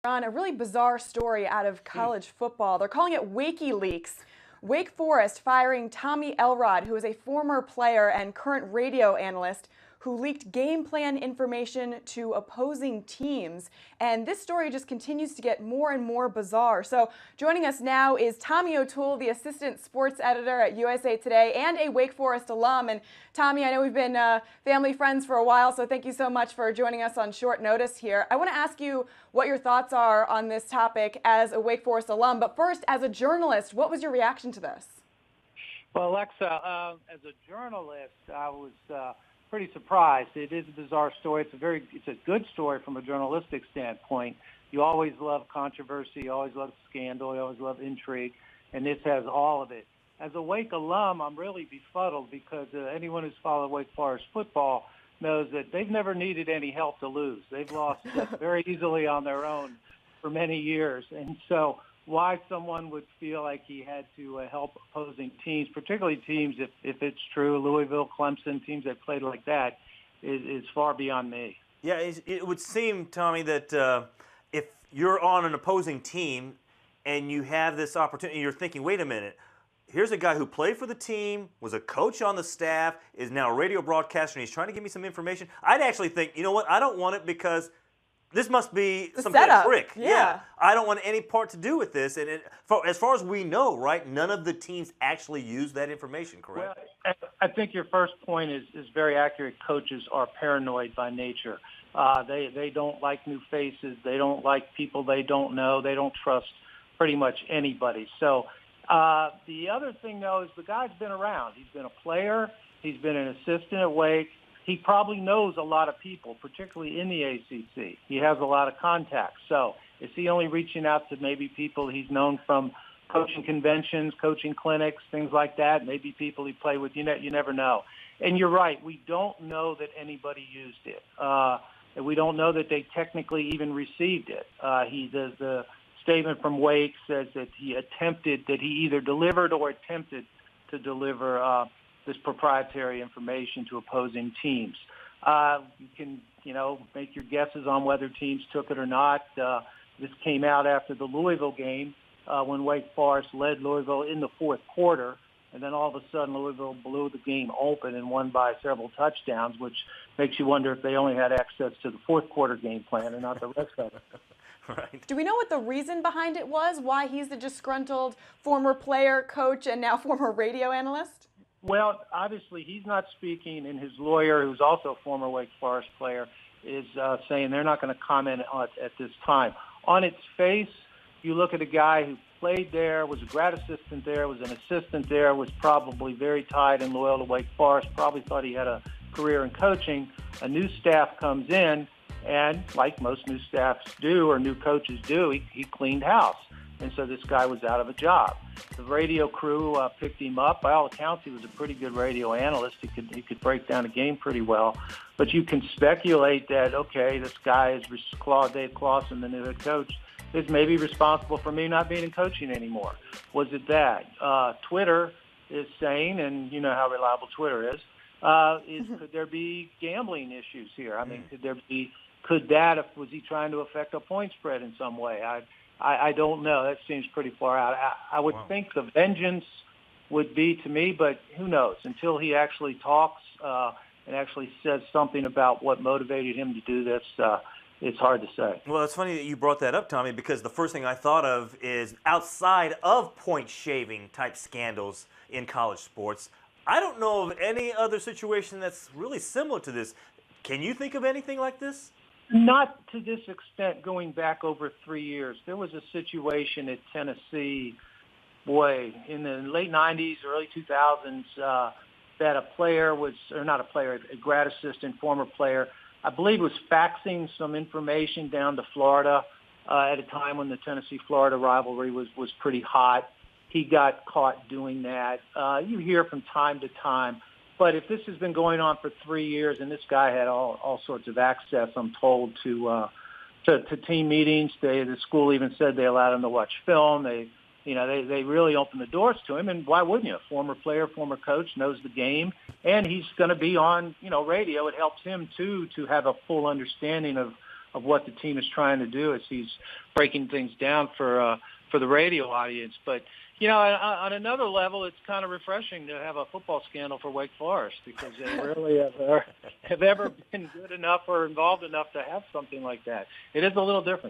On a really bizarre story out of college football. They're calling it WikiLeaks. Wake Forest firing Tommy Elrod, who is a former player and current radio analyst who leaked game plan information to opposing teams. And this story just continues to get more and more bizarre. So joining us now is Tommy O'Toole, the assistant sports editor at USA Today and a Wake Forest alum. And Tommy, I know we've been family friends for a while, so thank you so much for joining us on short notice here. I want to ask you what your thoughts are on this topic as a Wake Forest alum. But first, as a journalist, what was your reaction to this? Well, Alexa, as a journalist, I was pretty surprised. It is a bizarre story. It's a good story from a journalistic standpoint. You always love controversy, you always love scandal, you always love intrigue, and this has all of it. As a Wake alum, I'm really befuddled because anyone who's followed Wake Forest football knows that they've never needed any help to lose. They've lost very easily on their own for many years, and so why someone would feel like he had to help opposing teams, particularly teams, if it's true, Louisville, Clemson, teams that played like that, is far beyond me. Yeah, it would seem, Tommy, that if you're on an opposing team and you have this opportunity, you're thinking, wait a minute, here's a guy who played for the team, was a coach on the staff, is now a radio broadcaster, and he's trying to give me some information. I'd actually think, you know what, I don't want it because this must be some kind of trick. Yeah. I don't want any part to do with this. And as far as we know, right, none of the teams actually use that information, correct? Well, I think your first point is very accurate. Coaches are paranoid by nature. They don't like new faces. They don't like people they don't know. They don't trust pretty much anybody. So the other thing, though, is the guy's been around. He's been a player. He's been an assistant at Wake. He probably knows a lot of people, particularly in the ACC. He has a lot of contacts. So is he only reaching out to maybe people he's known from coaching conventions, coaching clinics, things like that, maybe people he played with? You never know. And you're right. We don't know that anybody used it. We don't know that they technically even received it. The statement from Wake says that he either delivered or attempted to deliver this proprietary information to opposing teams. You can, make your guesses on whether teams took it or not. This came out after the Louisville game when Wake Forest led Louisville in the fourth quarter, and then all of a sudden Louisville blew the game open and won by several touchdowns, which makes you wonder if they only had access to the fourth quarter game plan and not the rest of it. Right. Do we know what the reason behind it was? Why he's the disgruntled former player, coach, and now former radio analyst? Well, obviously he's not speaking, and his lawyer, who's also a former Wake Forest player, is saying they're not going to comment on it at this time. On its face, you look at a guy who played there, was a grad assistant there, was an assistant there, was probably very tied and loyal to Wake Forest, probably thought he had a career in coaching. A new staff comes in, and like most new staffs do or new coaches do, he cleaned house. And so this guy was out of a job. The radio crew picked him up. By all accounts, he was a pretty good radio analyst. He could break down a game pretty well. But you can speculate that, okay, this guy is Dave Clawson, the new head coach, is maybe responsible for me not being in coaching anymore. Was it that? Twitter is saying, and you know how reliable Twitter is, could there be gambling issues here? I mean, was he trying to affect a point spread in some way? I don't know. That seems pretty far out. I would think the vengeance would be to me, but who knows? Until he actually talks and actually says something about what motivated him to do this, it's hard to say. Well, it's funny that you brought that up, Tommy, because the first thing I thought of is outside of point-shaving type scandals in college sports, I don't know of any other situation that's really similar to this. Can you think of anything like this? Not to this extent going back over 3 years. There was a situation at Tennessee, in the late 90s, early 2000s, that a grad assistant, former player, I believe was faxing some information down to Florida at a time when the Tennessee-Florida rivalry was pretty hot. He got caught doing that. You hear from time to time. But if this has been going on for 3 years, and this guy had all sorts of access, I'm told, to team meetings. The school even said they allowed him to watch film. They really opened the doors to him. And why wouldn't you? A former player, former coach, knows the game, and he's going to be on radio. It helps him too to have a full understanding of what the team is trying to do as he's breaking things down for the radio audience. But on another level, it's kind of refreshing to have a football scandal for Wake Forest because they really have ever been good enough or involved enough to have something like that. It is a little different.